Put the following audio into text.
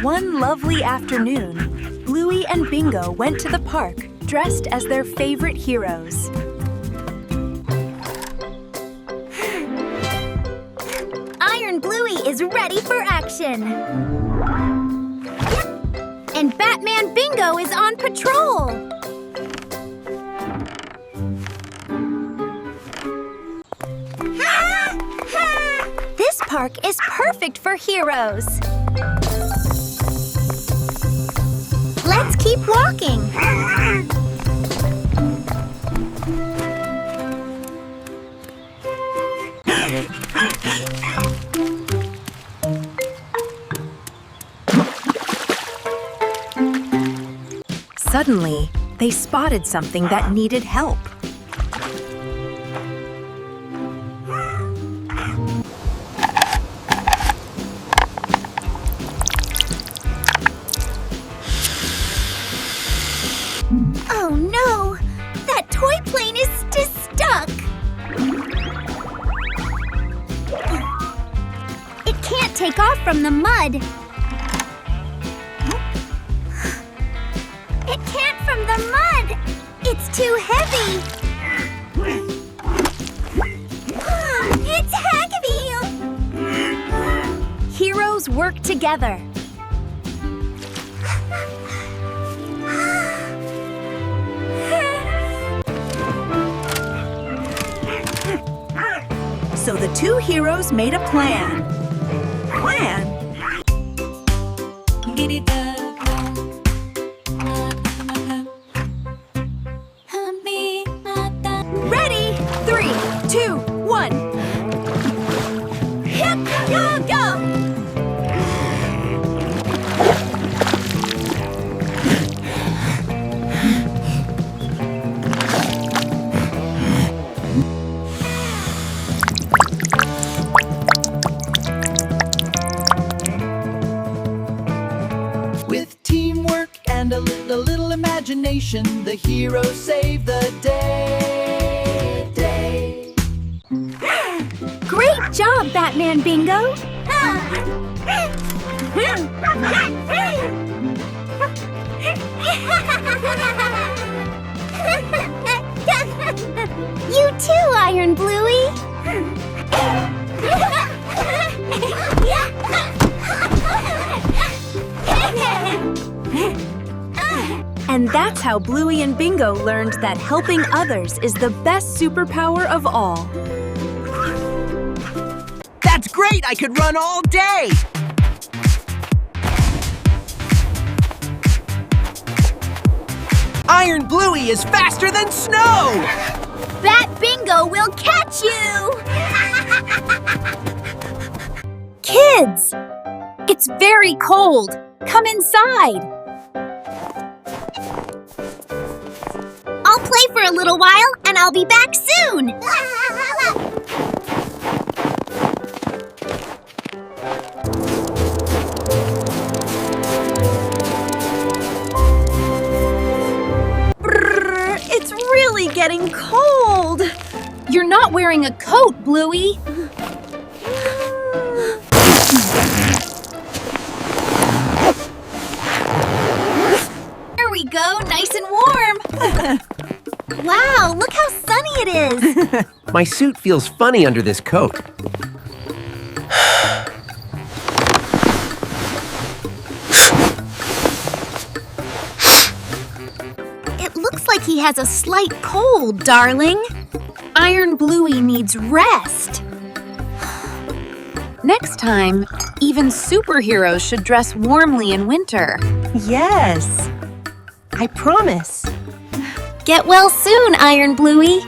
One lovely afternoon, Bluey and Bingo went to the park dressed as their favorite heroes. Iron Bluey is ready for action. And Batman Bingo is on patrol. This park is perfect for heroes. Let's keep walking. Suddenly, they spotted something that needed help. Oh no! That toy plane is stuck! It can't take off from the mud. It can't from the mud! It's too heavy! It's heavy! Heroes work together. So the two heroes made a plan. Ready? 3, 2, 1. Go! With teamwork and a little imagination, the heroes save the day. Great job, Batman Bingo! You too, Iron Bluey! And that's how Bluey and Bingo learned that helping others is the best superpower of all. That's great! I could run all day! Iron Bluey is faster than snow! Bat Bingo will catch you! Kids! It's very cold. Come inside. I'll play for a little while and I'll be back soon! It's really getting cold. You're not wearing a coat, Bluey. There we go, nice and warm! Wow, look how sunny it is! My suit feels funny under this coat. It looks like he has a slight cold, darling. Iron Bluey needs rest. Next time, even superheroes should dress warmly in winter. Yes, I promise. Get well soon, Iron Bluey.